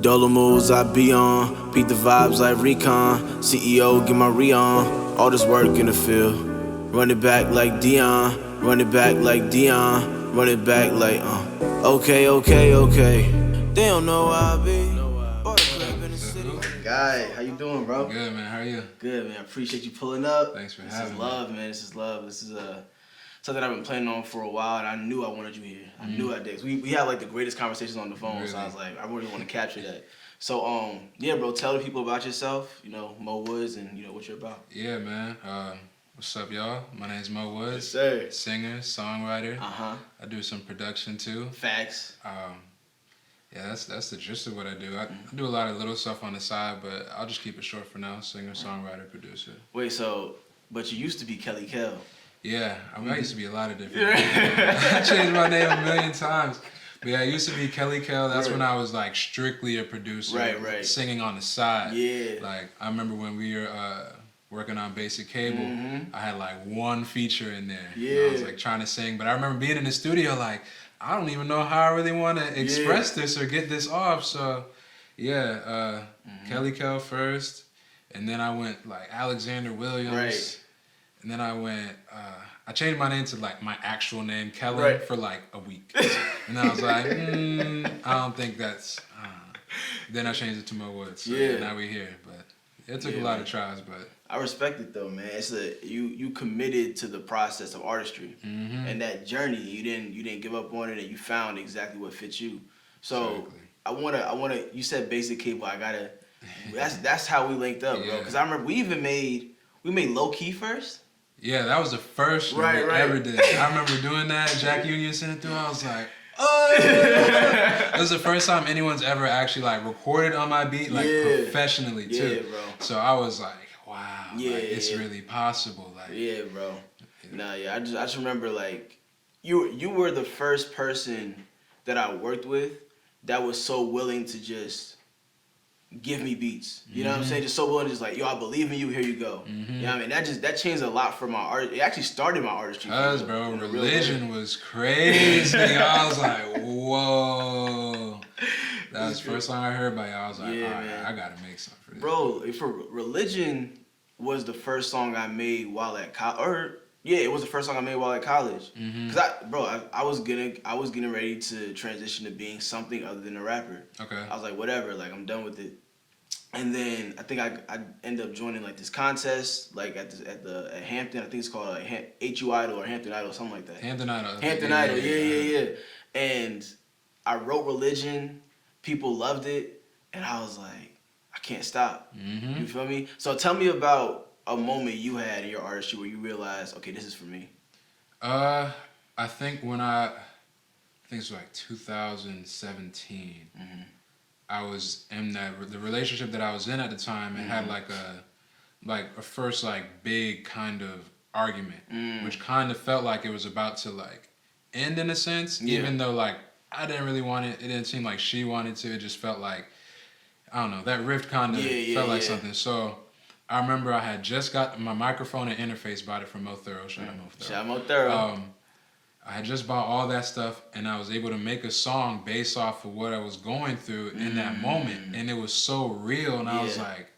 Dolo moves I be on, peak the vibes like recon. CEO get my re-on, all this work in the field. Run it back like Dion, run it back like Dion, run it back like Okay. They don't know where I be. Guy, how you doing, bro? Good, man. How are you? Good, man. I appreciate you pulling up. Thanks for having me. This is love, man. This is something I've been planning on for a while, and I knew I wanted you here. I knew I did. 'Cause we have like the greatest conversations on the phone, really? So I was like, I really want to capture that. So, yeah, bro, tell the people about yourself. You know, Mo Woods, and you know what you're about. Yeah, man. What's up, y'all? My name's Mo Woods. Yes, sir. Singer, songwriter. I do some production too. Facts. Yeah, that's the gist of what I do. I do a lot of little stuff on the side, but I'll just keep it short for now. Singer, songwriter, producer. Wait, but you used to be Kelly Kell. Yeah, I used to be a lot of different things. I changed my name a million times. But yeah, I used to be Kelly Kell. That's when I was like strictly a producer. Right. Singing on the side. Yeah. Like, I remember when we were working on Basic Cable, I had like one feature in there. Yeah. I was like trying to sing, but I remember being in the studio like, I don't even know how I really want to express this or get this off. So, yeah, Kelly Kell first, and then I went like Alexander Williams. Right. And then I went, I changed my name to like my actual name, Kelly, for like a week. And then I was like, I don't think that's, then I changed it to Mo Woods. So now we're here. But it took a lot of tries, but. I respect it though, man. It's you committed to the process of artistry and that journey. You didn't give up on it, and you found exactly what fits you. So I wanna. You said Basic Cable. That's how we linked up, bro. Because I remember we made Low Key first. Yeah, that was the first one we ever did. I remember doing that. Jack Union sent it through. I was like, oh yeah. It was the first time anyone's ever actually like recorded on my beat, like professionally too. Yeah, bro. So I was like, wow, it's really possible. Like, yeah, bro. Nah, yeah. I just remember like you were the first person that I worked with that was so willing to just give me beats. You know what I'm saying? Just so willing, just like, yo, I believe in you, here you go. You know what I mean? That changed a lot for my art. It actually started my artistry. Cause, bro, Religion was crazy. I was like, whoa. That was the first song I heard by y'all. I was like, all right, I gotta make something for this. Bro, for Religion was the first song I made while at college. It was the first song I made while at college. Cause I was getting ready to transition to being something other than a rapper. Okay. I was like, whatever, like I'm done with it. And then I think I ended up joining like this contest, like at Hampton. I think it's called like HU Idol or Hampton Idol, something like that. Hampton Idol. Hampton Idol, yeah. And I wrote Religion. People loved it, and I was like, I can't stop. You feel me? So tell me about a moment you had in your artistry where you realized, okay, this is for me. I think I think it was like 2017. I was in the relationship that I was in at the time, and had like a first like big kind of argument, which kind of felt like it was about to like end in a sense, even though like I didn't really want it. It didn't seem like she wanted to. It just felt like, I don't know, that rift kind of felt like something. So I remember I had just got my microphone and interface bought it from Mo Thorough. Shout out Mo Thorough. Shout out Mo Thorough. I had just bought all that stuff, and I was able to make a song based off of what I was going through in that moment, and it was so real, and I was like,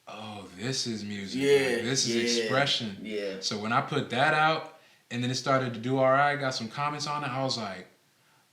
oh, this is music. Like, this is expression. Yeah. So when I put that out, and then it started to do all right, got some comments on it, I was like,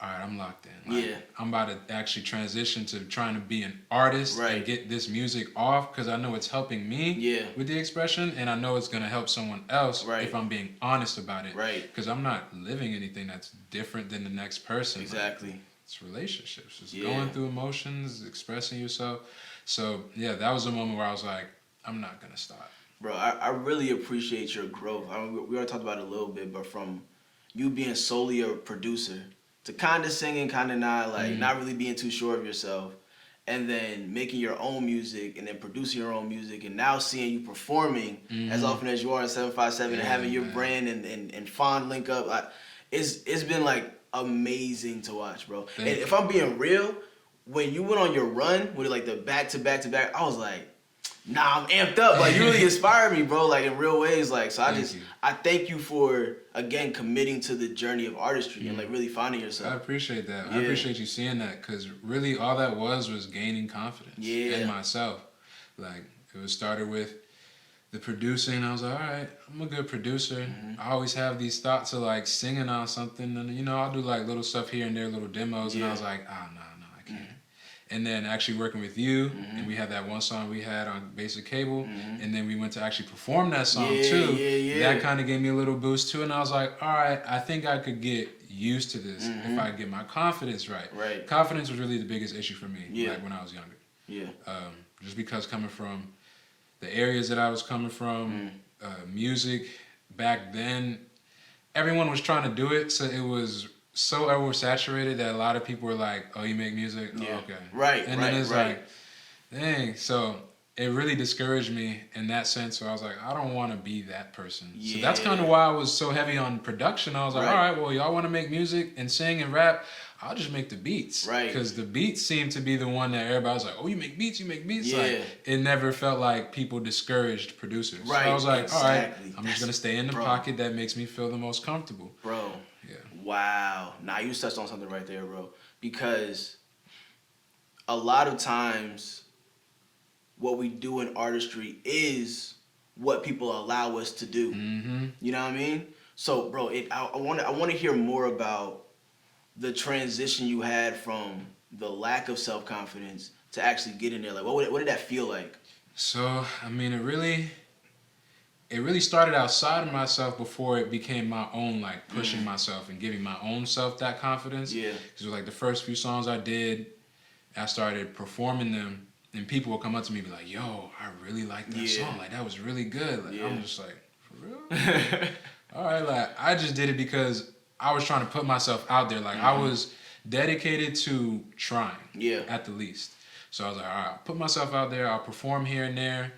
all right, I'm locked in. Like, I'm about to actually transition to trying to be an artist and get this music off, because I know it's helping me with the expression, and I know it's going to help someone else if I'm being honest about it. Because I'm not living anything that's different than the next person. Exactly. Like, it's relationships. It's going through emotions, expressing yourself. So, yeah, that was a moment where I was like, I'm not going to stop. Bro, I really appreciate your growth. I mean, we already talked about it a little bit, but from you being solely a producer to kind of singing, kind of not, like not really being too sure of yourself, and then making your own music, and then producing your own music, and now seeing you performing as often as you are in 757 and having your brand and Fond link up, like, it's been like amazing to watch, bro. And if I'm being real, when you went on your run with like the back to back to back, I was like, Nah, I'm amped up. Like, you really inspire me, bro. Like, in real ways. Like, so Thank you. I thank you for, again, committing to the journey of artistry and, like, really finding I yourself. appreciate that. Yeah. I appreciate you seeing that, because really all that was gaining confidence in myself. Like, it was started with the producing. I was like, all right, I'm a good producer. I always have these thoughts of like singing on something, and you know, I'll do like little stuff here and there, little demos, and I was like, oh no, I can't. And then actually working with you, and we had that one song we had on Basic Cable, and then we went to actually perform that song too. That kind of gave me a little boost too, and I was like, all right, I think I could get used to this if I get my confidence right. Right. Confidence was really the biggest issue for me, like when I was younger. Yeah. Just because coming from the areas that I was coming from, music back then, everyone was trying to do it, so it was so oversaturated that a lot of people were like, "Oh, you make music? Oh, okay." Right. And then it's like, dang. So it really discouraged me in that sense. So I was like, I don't want to be that person. So that's kind of why I was so heavy on production. I was like, all right, well, y'all want to make music and sing and rap? I'll just make the beats. Right. Because the beats seemed to be the one that everybody was like, oh, you make beats? Yeah. Like, it never felt like people discouraged producers. Right. So I was like, all right, I'm just going to stay in the pocket that makes me feel the most comfortable. Bro. Yeah. Wow. Nah, you touched on something right there, bro. Because a lot of times what we do in artistry is what people allow us to do. You know what I mean? So, bro, I want to hear more about the transition you had from the lack of self-confidence to actually getting there. Like, what did that feel like? So, I mean, it really started outside of myself before it became my own, like, pushing myself and giving my own self that confidence. Yeah. Because, like, the first few songs I did, I started performing them, and people would come up to me and be like, yo, I really like that song. Like, that was really good. Like, I'm just like, for real? All right, like, I just did it because I was trying to put myself out there. Like, I was dedicated to trying, at the least. So I was like, all right, I'll put myself out there. I'll perform here and there.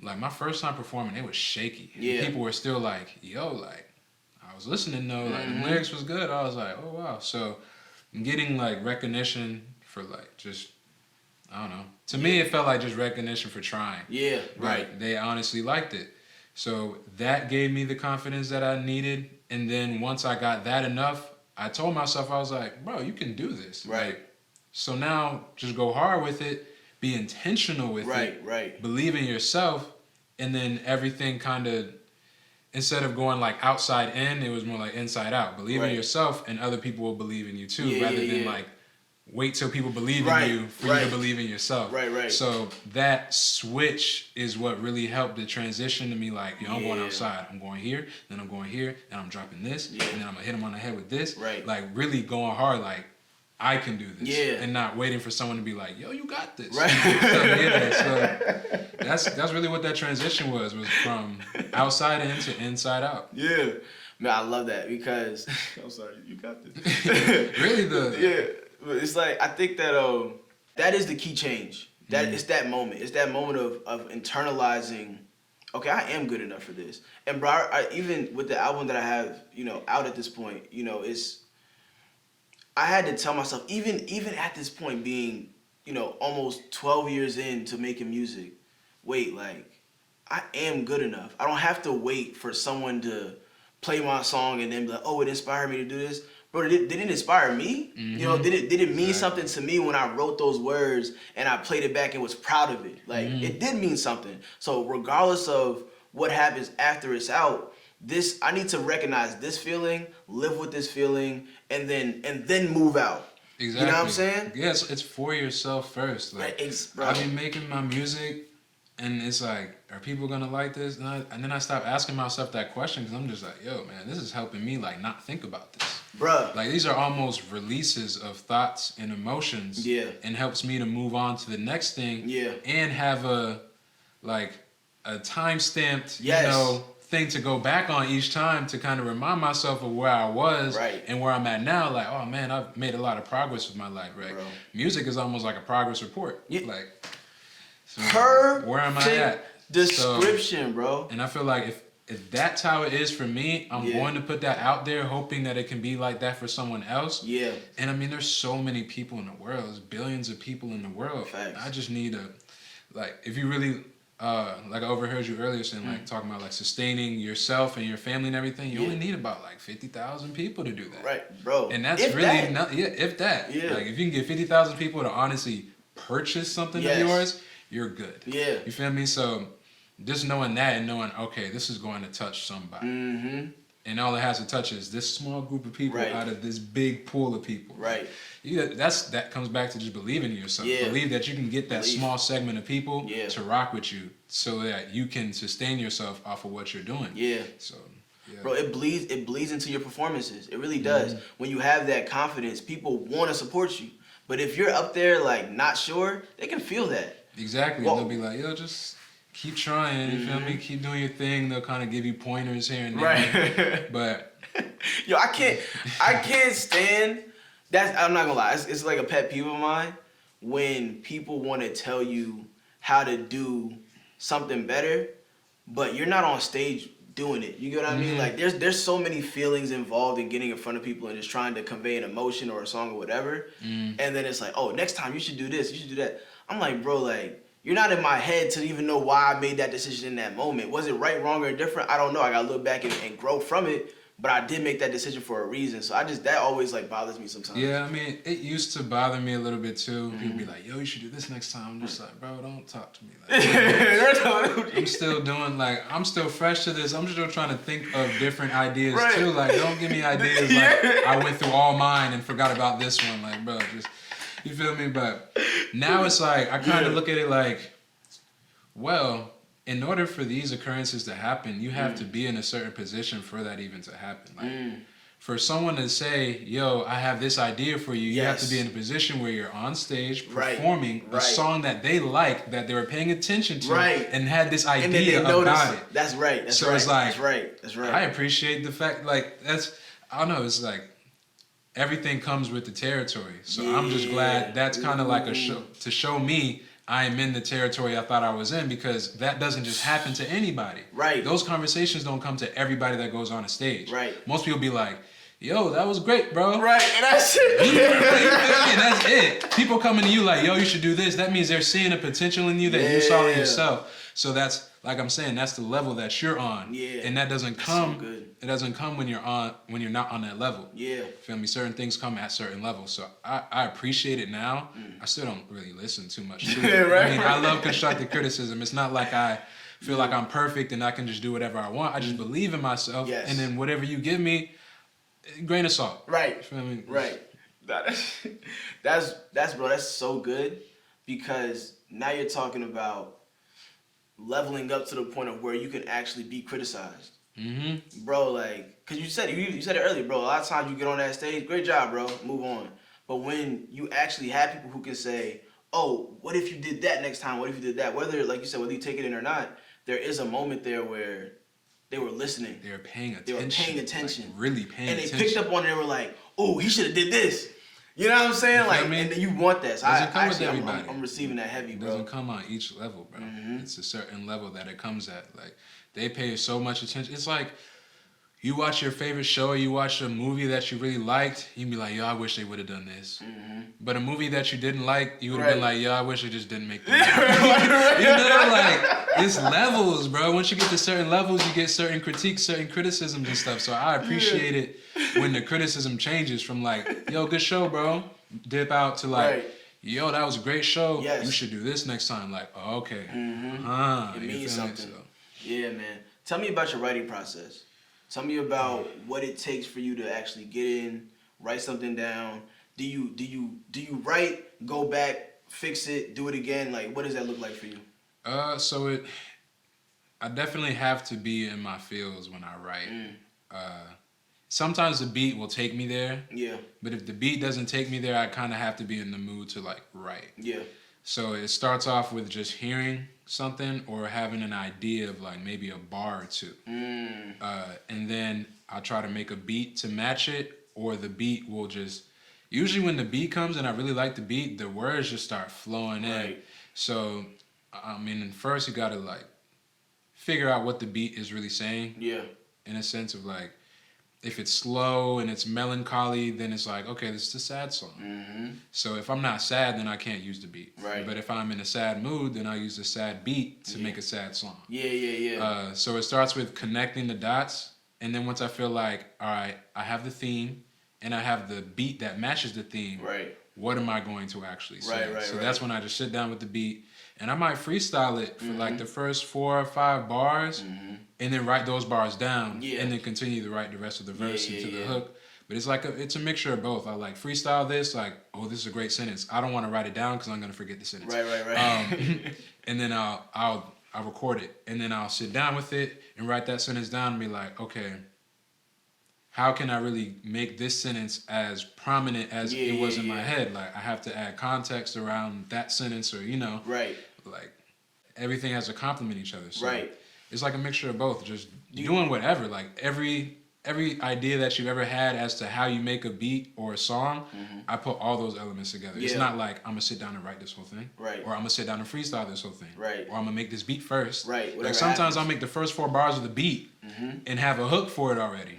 Like, my first time performing, it was shaky. Yeah. People were still like, yo, like, I was listening though. Like, the lyrics was good. I was like, oh, wow. So I'm getting, like, recognition for, like, just, I don't know. To me, it felt like just recognition for trying. Yeah, right. They honestly liked it. So that gave me the confidence that I needed. And then once I got that enough, I told myself, I was like, bro, you can do this. Right. Like, so now just go hard with it. Be intentional with it. Right. Believe in yourself. And then everything kind of, instead of going like outside in, it was more like inside out. Believe in yourself, and other people will believe in you too, rather than like wait till people believe in you for you to believe in yourself. Right. So that switch is what really helped the transition to me. Like, yo, I'm going outside. I'm going here, then I'm going here, and I'm dropping this, and then I'm gonna hit him on the head with this. Like, really going hard. Like, I can do this, and not waiting for someone to be like, yo, you got this. So that's really what that transition was from outside in to inside out. Yeah. Man, I love that because I'm sorry, you got this. Really it's like, I think that that is the key change. That it's that moment. It's that moment of internalizing, okay, I am good enough for this. And bro, I even with the album that I have, out at this point, I had to tell myself, even at this point being, almost 12 years into making music, wait, like, I am good enough. I don't have to wait for someone to play my song and then be like, oh, it inspired me to do this. Bro, did it inspire me? Did it mean something to me when I wrote those words and I played it back and was proud of it? Like, it did mean something. So regardless of what happens after it's out, I need to recognize this feeling, live with this feeling, and then move out. Exactly. You know what I'm saying? Yes, it's for yourself first. Like, I've been making my music, and it's like, are people gonna like this? And then I stop asking myself that question because I'm just like, yo, man, this is helping me like not think about this. Bruh. Like, these are almost releases of thoughts and emotions. Yeah. And helps me to move on to the next thing. Yeah. And have a time-stamped, thing to go back on each time to kind of remind myself of where I was and where I'm at now. Like, oh man, I've made a lot of progress with my life, right? Bro. Music is almost like a progress report. Yeah. Like, so where am I at? Description, bro. And I feel like if that's how it is for me, I'm going to put that out there, hoping that it can be like that for someone else. Yeah. And I mean, there's so many people in the world. There's billions of people in the world. Facts. I just need if you really like I overheard you earlier saying, like, talking about, like, sustaining yourself and your family and everything. You only need about, like, 50,000 people to do that. Right, bro. And that's if really that. not, yeah, if that. Yeah. Like, if you can get 50,000 people to honestly purchase something Yes. of yours, you're good. Yeah. You feel me? So, just knowing that and knowing, okay, this is going to touch somebody. Mm-hmm. And all it has to touch is this small group of people Right. out of this big pool of people. Right. That comes back to just believing in yourself. Yeah. Believe that you can get that Belief. small segment of people Yeah. to rock with you so that you can sustain yourself off of what you're doing. Yeah. So, yeah. Bro, it bleeds into your performances. It really does. When you have that confidence, people want to support you. But if you're up there like not sure, they can feel that. Exactly. Well, They'll be like, yo, just keep trying. You feel me? Keep doing your thing. They'll kind of give you pointers here and there. Right. But Yo, I can't stand I'm not gonna lie, it's like a pet peeve of mine when people want to tell you how to do something better, but you're not on stage doing it. You get what I mean? Like there's so many feelings involved in getting in front of people and just trying to convey an emotion or a song or whatever. And then it's like, oh, next time you should do this, you should do that. I'm like, bro, like, you're not in my head to even know why I made that decision in that moment. Was it right, wrong, or different? I don't know. I gotta look back and grow from it. But I did make that decision for a reason. So that always like bothers me sometimes. yeah, I mean, it used to bother me a little bit too. People be like, yo, you should do this next time. I'm just like, bro, don't talk to me like that. I'm still doing, like, I'm still fresh to this. I'm still trying to think of different ideas too. Like, don't give me ideas like I went through all mine and forgot about this one. Like, bro, just, you feel me? But now it's like, I kind of look at it like, well, in order for these occurrences to happen, you have to be in a certain position for that even to happen. Like, for someone to say, yo, I have this idea for you, you have to be in a position where you're on stage performing a song that they like, that they were paying attention to, and had this idea about it. That's right. That's so right. it's like, that's right. I appreciate the fact, like, I don't know, it's like, everything comes with the territory. So I'm just glad that's kind of like a show, to show me I am in the territory I thought I was in, because that doesn't just happen to anybody. Right. Those conversations don't come to everybody that goes on a stage. Right. Most people be like, yo, that was great, bro. Right, and that's it. And that's it. People coming to you like, yo, you should do this. That means they're seeing a potential in you that you saw in yourself. So that's, like I'm saying, that's the level that you're on. Yeah. And that doesn't come. So it doesn't come when you're not on that level. Yeah. Feel me? Certain things come at certain levels. So I appreciate it now. I still don't really listen too much to it. Right, I mean, I love constructive criticism. It's not like I feel like I'm perfect and I can just do whatever I want. I just believe in myself. Yes. And then whatever you give me, grain of salt. Right. Feel me? Right. That's bro, that's so good, because now you're talking about leveling up to the point of where you can actually be criticized. Bro, like, cause you said it earlier, bro. A lot of times you get on that stage, great job, bro, move on. But when you actually have people who can say, oh, what if you did that next time? What if you did that? Whether, like you said, whether you take it in or not, there is a moment there where they were listening. They were paying attention. They were paying attention. Like, really paying attention. And they picked up on it and were like, oh, he should have did this. You know what I'm saying? You like, feel me? and then you want that. So I'm receiving that heavy, It bro. doesn't come on each level, bro. It's a certain level that it comes at. Like, they pay so much attention. It's like, you watch your favorite show or you watch a movie that you really liked, you'd be like, yo, I wish they would have done this. But a movie that you didn't like, you would have been like, yo, I wish it just didn't make the movie. You know, like, it's levels, bro. Once you get to certain levels, you get certain critiques, certain criticisms and stuff. So I appreciate it when the criticism changes from like, yo, good show, bro, dip out to like, yo, that was a great show. Yes. You should do this next time. Like, oh, okay. It means something. Yeah, man. Tell me about your writing process. Tell me about what it takes for you to actually get in, write something down. Do you write, go back, fix it, do it again? Like, what does that look like for you? I definitely have to be in my feels when I write. Sometimes the beat will take me there. Yeah. But if the beat doesn't take me there, I kind of have to be in the mood to like write. Yeah. So it starts off with just hearing something or having an idea of like maybe a bar or two. And then I'll try to make a beat to match it, or the beat will just, usually when the beat comes and I really like the beat, the words just start flowing in. So, I mean, first you got to like figure out what the beat is really saying. Yeah. In a sense of like, if it's slow and it's melancholy, then it's like, okay, this is a sad song. Mm-hmm. So if I'm not sad, then I can't use the beat. Right. But if I'm in a sad mood, then I use a sad beat to make a sad song. Yeah. So it starts with connecting the dots, and then once I feel like, all right, I have the theme, and I have the beat that matches the theme. Right. What am I going to actually say? Right. So that's when I just sit down with the beat, and I might freestyle it for like the first 4 or 5 bars, and then write those bars down, and then continue to write the rest of the verse into the hook. But it's like it's a mixture of both. I like freestyle this, like, oh, this is a great sentence. I don't want to write it down because I'm gonna forget the sentence. Right. And then I'll record it, and then I'll sit down with it and write that sentence down and be like, okay, how can I really make this sentence as prominent as it was in my head? Like, I have to add context around that sentence, or like everything has to complement each other. So it's like a mixture of both. Just doing whatever. Like every idea that you've ever had as to how you make a beat or a song, I put all those elements together. It's not like I'm gonna sit down and write this whole thing, or I'm gonna sit down and freestyle this whole thing, or I'm gonna make this beat first. Like sometimes I'll make the first 4 bars of the beat and have a hook for it already,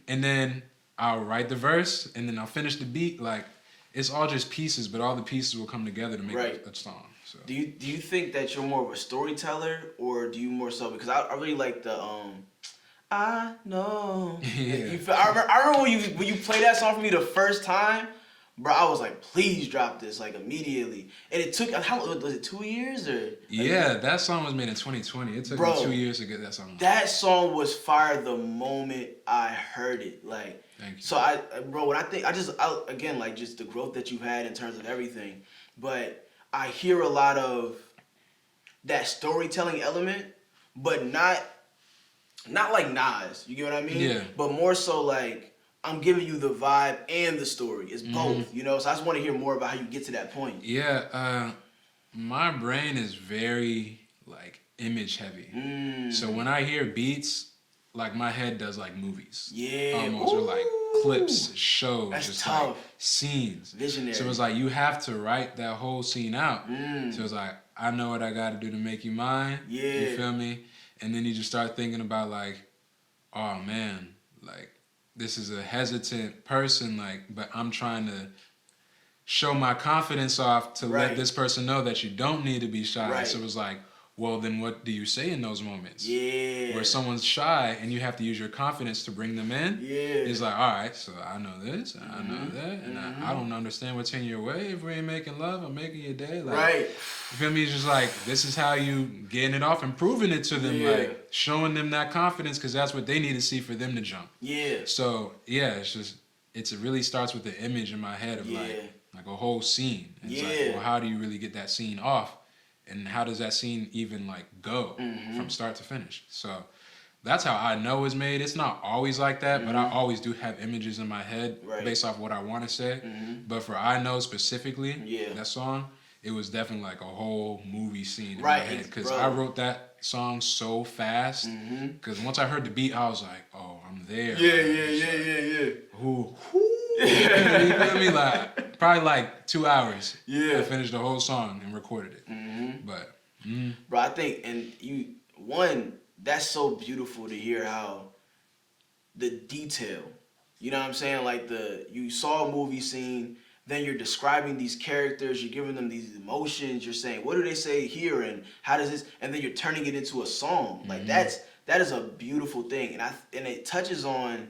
and then I'll write the verse, and then I'll finish the beat. Like it's all just pieces, but all the pieces will come together to make a song. So do you think that you're more of a storyteller, or do you more so, because I really like the I know. Yeah. I remember when you played that song for me the first time, bro. I was like, please drop this like immediately. And it took, how was it, 2 years or? Yeah, that song was made in 2020. It took me 2 years to get that song. That song was fire the moment I heard it. Like, thank you. So when I think, again, like just the growth that you've had in terms of everything, but I hear a lot of that storytelling element, but not like Nas, you get what I mean? Yeah. But more so like, I'm giving you the vibe and the story. It's both, you know? So I just want to hear more about how you get to that point. Yeah, my brain is very, like, image heavy. So when I hear beats, like, my head does, like, movies. Yeah. Almost, or, like, clips, shows. That's just tough. like scenes. Visionary. So it's like, you have to write that whole scene out. So it's like, I know what I got to do to make you mine. Yeah. You feel me? And then you just start thinking about, like, oh, man, like, this is a hesitant person, like, but I'm trying to show my confidence off to let this person know that you don't need to be shy. So it was like, well, then what do you say in those moments? Yeah. Where someone's shy and you have to use your confidence to bring them in. Yeah. It's like, all right, so I know this, and I know that, and I don't understand what's in your way. If we ain't making love, I'm making your day. Like, you feel me? It's just like, this is how you getting it off and proving it to them, like showing them that confidence, because that's what they need to see for them to jump. Yeah. So yeah, it really starts with the image in my head of like a whole scene. And it's like, well, how do you really get that scene off? And how does that scene even like go from start to finish? So that's how I know it's made. It's not always like that, but I always do have images in my head based off what I want to say. But for I Know specifically, that song, it was definitely like a whole movie scene in my head. Because I wrote that song so fast. Because once I heard the beat, I was like, oh, I'm there. Yeah. Who? You feel me? Like, probably like 2 hours. I finished the whole song and recorded it. But, bro, I think, and that's so beautiful to hear how the detail, you know what I'm saying? Like you saw a movie scene, then you're describing these characters, you're giving them these emotions, you're saying, what do they say here, and how does this, and then you're turning it into a song. Like that is a beautiful thing, and it touches on,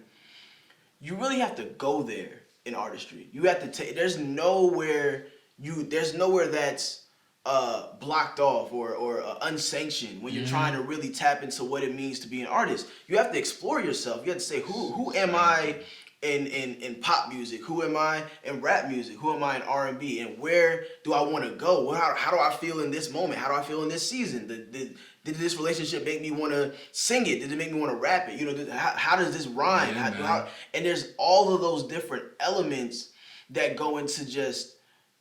you really have to go there in artistry. You have to take, there's nowhere that's blocked off or unsanctioned when you're trying to really tap into what it means to be an artist. You have to explore yourself. You have to say, who am I in pop music? Who am I in rap music? Who am I in R&B? And where do I want to go? How do I feel in this moment? How do I feel in this season? Did this relationship make me want to sing it? Did it make me want to rap it? You know, how does this rhyme? And there's all of those different elements that go into just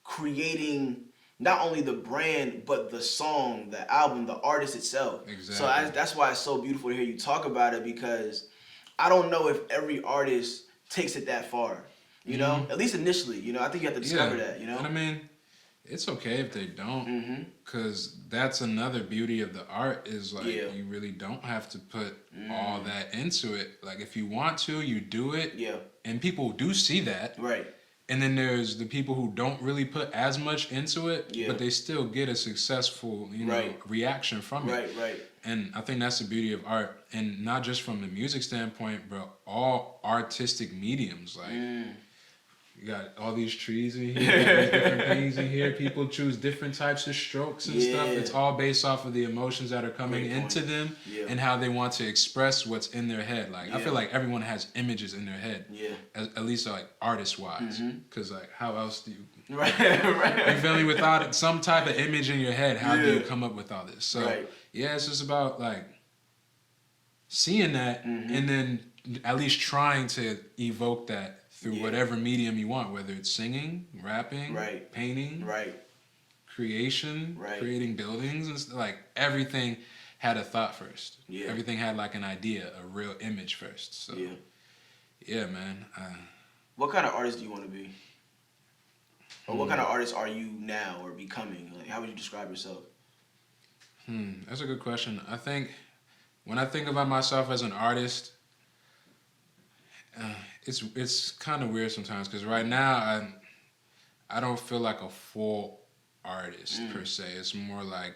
creating not only the brand, but the song, the album, the artist itself. Exactly. So that's why it's so beautiful to hear you talk about it, because I don't know if every artist takes it that far, you know? At least initially, you know? I think you have to discover that, you know? And I mean, it's okay if they don't, because that's another beauty of the art is like you really don't have to put all that into it. Like if you want to, you do it, and people do see that, right? And then there's the people who don't really put as much into it, but they still get a successful, reaction from it. Right. And I think that's the beauty of art, and not just from the music standpoint, but all artistic mediums. Like you got all these trees in here, you got these different things in here. People choose different types of strokes and stuff. It's all based off of the emotions that are coming into them and how they want to express what's in their head. Like I feel like everyone has images in their head, at least like artist wise. Because like how else do you? Right. You feel me? Without some type of image in your head, how do you come up with all this? So yeah, it's just about like seeing that and then at least trying to evoke that through whatever medium you want, whether it's singing, rapping, painting, creation, creating buildings, and stuff. Like everything had a thought first. Everything had like an idea, a real image first. So yeah, man. What kind of artist do you want to be? Or what kind of artist are you now or becoming? Like, how would you describe yourself? That's a good question. I think when I think about myself as an artist, it's kind of weird sometimes because right now I don't feel like a full artist per se. It's more like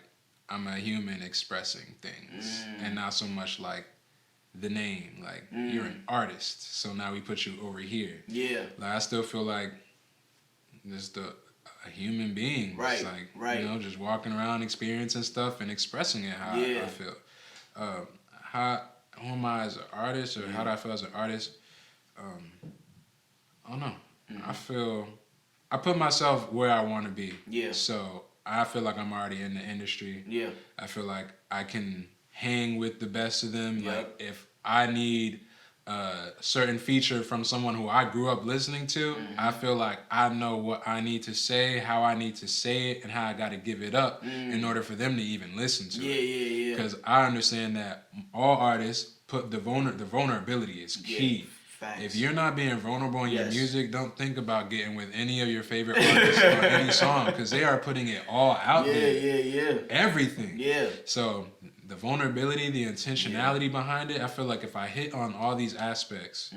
I'm a human expressing things and not so much like the name. Like you're an artist, so now we put you over here. Yeah. Like I still feel like just a human being. Right. It's like you know, just walking around experiencing stuff and expressing it how I feel. Who am I as an artist, or how do I feel as an artist? I don't know. I put myself where I want to be. Yeah. So I feel like I'm already in the industry. Yeah. I feel like I can hang with the best of them. Yep. Like if I need a certain feature from someone who I grew up listening to, I feel like I know what I need to say, how I need to say it, and how I got to give it up in order for them to even listen to it. Yeah. Because I understand that all artists put the vulnerability is key. Facts. If you're not being vulnerable in your music, don't think about getting with any of your favorite artists on any song, because they are putting it all out there. Yeah. Everything. Yeah. So the vulnerability, the intentionality behind it, I feel like if I hit on all these aspects,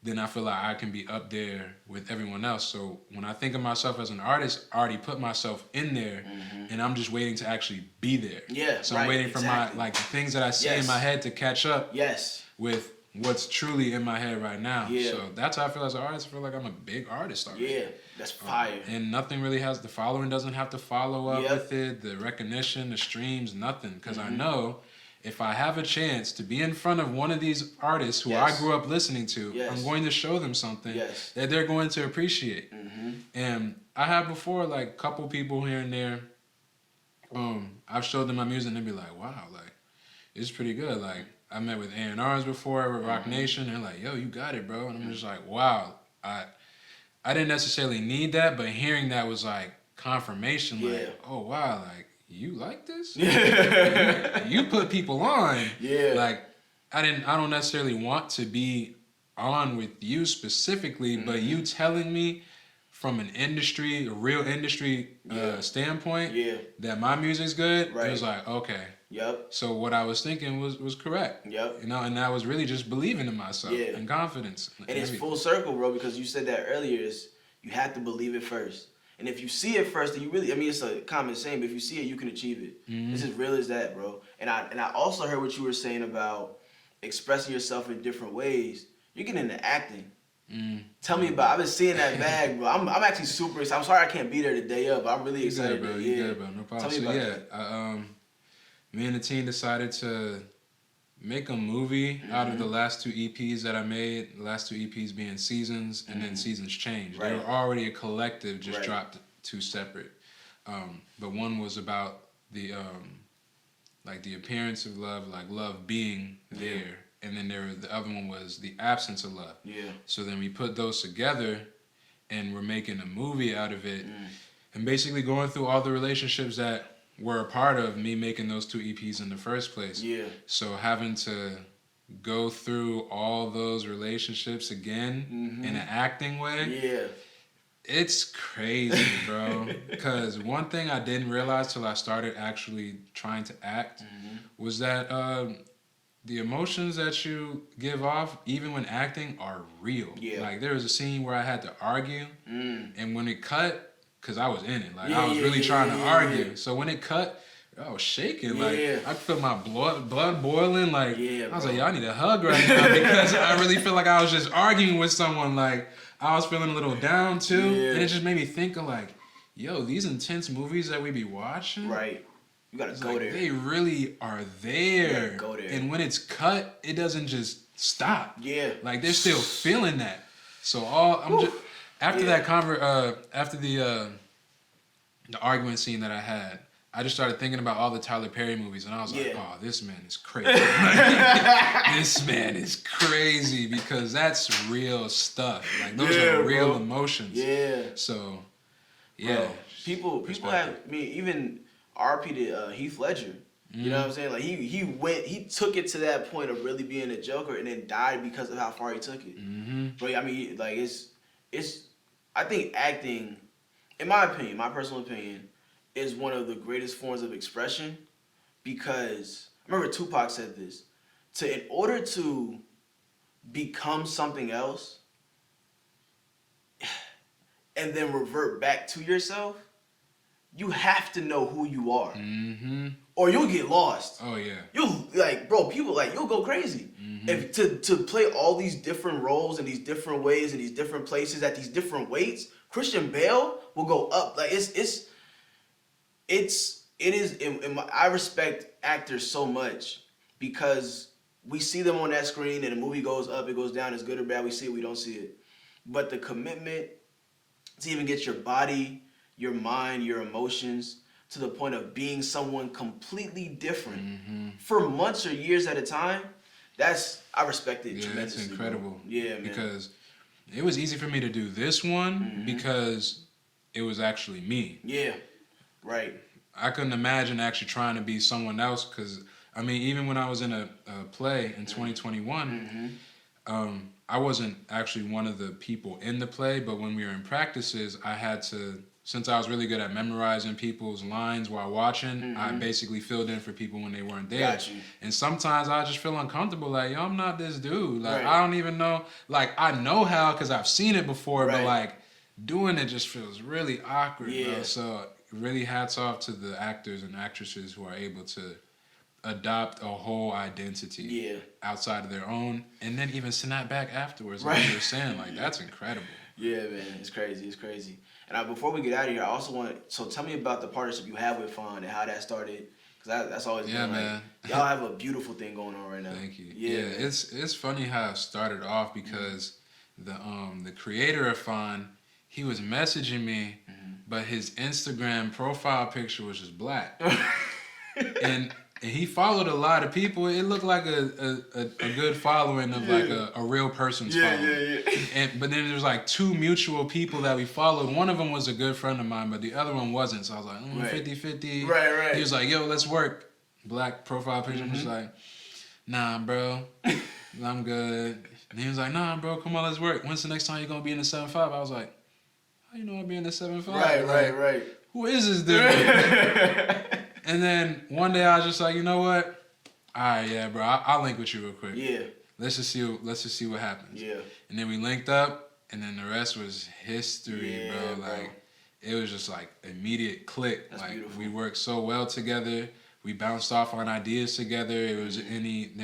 then I feel like I can be up there with everyone else. So when I think of myself as an artist, I already put myself in there, and I'm just waiting to actually be there. Yeah. So I'm waiting for my the things that I see in my head to catch up. With what's truly in my head right now. Yeah. So that's how I feel as an artist. I feel like I'm a big artist already. Yeah, that's fire. And nothing really has, the following doesn't have to follow up with it, the recognition, the streams, nothing. Because I know if I have a chance to be in front of one of these artists who I grew up listening to, I'm going to show them something that they're going to appreciate. And I have before, like, a couple people here and there, I've showed them my music and they'd be like, wow, like, it's pretty good. Like, I met with A&Rs before with Rock Nation. They're like, yo, you got it, bro. And I'm just like, wow. I didn't necessarily need that, but hearing that was like confirmation. Like, oh, wow, like, you like this? You put people on. Yeah. Like, I don't necessarily want to be on with you specifically, but you telling me from an industry, a real industry standpoint, that my music's good, it was like, okay. Yep. So what I was thinking was correct. Yep. You know, and that was really just believing in myself and confidence. And it's full circle, bro, because you said that earlier, is you have to believe it first. And if you see it first, then you really, I mean, it's a common saying, but if you see it, you can achieve it. It's as real as that, bro. And I also heard what you were saying about expressing yourself in different ways. You're getting into acting. Tell me about. I've been seeing that bag, bro. I'm actually super excited. I'm sorry I can't be there the day of, but I'm really excited. You good, bro. No problem. Tell me about that. Me and the team decided to make a movie out of the last two EPs that I made. The last two EPs being Seasons, and then Seasons Change. They were already a collective, just dropped two separate. But one was about the like the appearance of love, like love being there. And then the other one was the absence of love. Yeah. So then we put those together, and we're making a movie out of it, and basically going through all the relationships that were a part of me making those two EPs in the first place. Yeah. So having to go through all those relationships again in an acting way. Yeah. It's crazy, bro. Because one thing I didn't realize till I started actually trying to act was that the emotions that you give off, even when acting, are real. Yeah. Like there was a scene where I had to argue, and when it cut, because I was in it, like Yeah, I was yeah, really yeah, trying to yeah, argue. yeah. So when it cut, I was shaking. Yeah. Like I could feel my blood boiling. Like Yeah, I was bro. like, y'all need a hug right now because I really feel like I was just arguing with someone. Like I was feeling a little down too, Yeah. and it just made me think of like, yo, these intense movies that we be watching. Right. You gotta It's go like there. they really are You there. gotta go there. And when it's cut, it doesn't just stop. Yeah. Like they're still feeling that. So I'm just after Yeah. that after the argument scene that I had, I just started thinking about all the Tyler Perry movies, and I was like, Yeah. oh, this man is crazy. This man is crazy because that's real stuff. Like those Yeah, are real bro. emotions. Yeah. So, yeah. Bro, people Perspective. have, I mean, even RP to Heath Ledger. You know what I'm saying? Like he took it to that point of really being a Joker and then died because of how far he took it. But I mean, like it's I think acting, in my opinion, my personal opinion, is one of the greatest forms of expression because I remember Tupac said this. In order to become something else and then revert back to yourself, you have to know who you are. Or you'll get lost. Oh yeah. You'll like, bro, people like you'll go crazy. If to play all these different roles in these different ways in these different places at these different weights, Christian Bale will go up. Like I respect actors so much because we see them on that screen and the movie goes up, it goes down, it's good or bad, we see it, we don't see it. But the commitment to even get your body, your mind, your emotions to the point of being someone completely different for months or years at a time, I respect it tremendously. It's incredible. Yeah, man. Because it was easy for me to do this one because it was actually me. Yeah, right. I couldn't imagine actually trying to be someone else because, I mean, even when I was in a play in 2021, I wasn't actually one of the people in the play, but when we were in practices, I had to, since I was really good at memorizing people's lines while watching, I basically filled in for people when they weren't there. Got you. And sometimes I just feel uncomfortable, like, yo, I'm not this dude. Like, Right. I don't even know. Like, I know how because I've seen it before, but Right. like, doing it just feels really awkward, Yeah. bro. So really hats off to the actors and actresses who are able to adopt a whole identity outside of their own and then even snap back afterwards, like you were saying. Like, that's incredible. Yeah, man, it's crazy. And before we get out of here, I also so tell me about the partnership you have with Fawn and how that started, because that's always been man. like, y'all have a beautiful thing going on right now. Thank you. Yeah, man. It's funny how it started off because the creator of Fawn, he was messaging me, but his Instagram profile picture was just black. and he followed a lot of people. It looked like a good following of like a real person's following. But then there was like two mutual people that we followed. One of them was a good friend of mine, but the other one wasn't. So I was like, 50-50. Right. He was like, yo, let's work. Black profile picture. I was like, nah, bro. I'm good. And he was like, nah, bro, come on, let's work. When's the next time you're going to be in the 7-5? I was like, how you know I'll be in the 7-5? Right. Who is this dude? And then one day I was just like, you know what? All right, yeah, bro, I'll link with you real quick. Yeah. Let's just see what happens. Yeah. And then we linked up, and then the rest was history, Yeah, bro. bro. Like, it was just like immediate click. That's like beautiful. we worked so well together. We bounced off on ideas together. There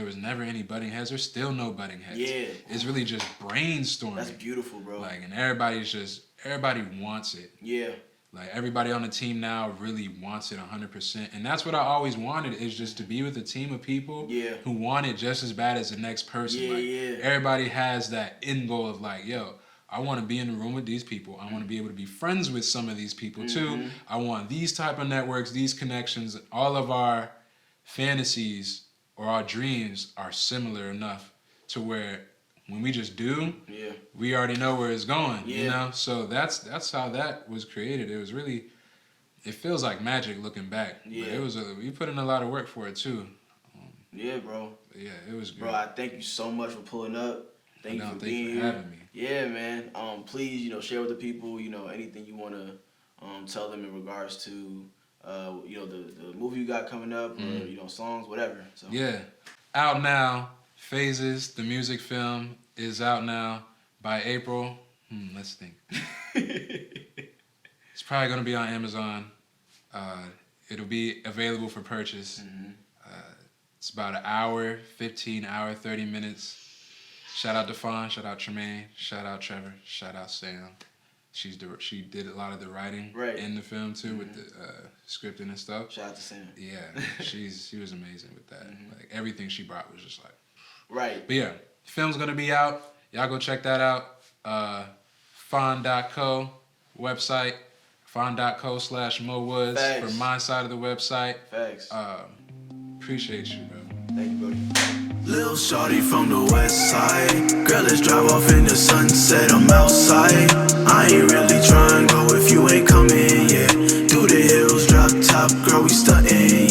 was never any butting heads. There's still no butting heads. Yeah. It's really just brainstorming. That's beautiful, bro. Like, and everybody wants it. Yeah. Like, everybody on the team now really wants it 100%. And that's what I always wanted, is just to be with a team of people who want it just as bad as the next person. Everybody has that end goal of like, yo, I want to be in the room with these people. I want to be able to be friends with some of these people too. I want these type of networks, these connections. All of our fantasies or our dreams are similar enough to where when we just do, we already know where it's going, you know? So that's how that was created. It was really, it feels like magic looking back. Yeah. But we put in a lot of work for it too. Yeah, bro. Yeah, it was great. Bro, I thank you so much for pulling up. Thank you for Thank being you for here. having me. Yeah, man. Please, share with the people, anything you want to tell them in regards to, the movie you got coming up, or songs, whatever. So Yeah, out now. Phases, the music film is out now by April. Let's think. It's probably gonna be on Amazon. It'll be available for purchase. It's about an hour, 15 hour, 30 minutes. Shout out to Fawn, shout out Tremaine, shout out Trevor, shout out Sam. She did a lot of the writing in the film too, with the scripting and stuff. Shout out to Sam. Yeah, she was amazing with that. Like everything she brought was just like. Right. But yeah, film's gonna be out. Y'all go check that out. Fawn.co website. Fawn.co/Mo Woods Facts. for my side of the website. Facts. Appreciate you, bro. Thank you, brody. Lil shawty from the west side. Girl, let's drive off in the sunset, I'm outside. I ain't really trying to go if you ain't coming yet. Through the hills, drop top, girl, we stuntin'.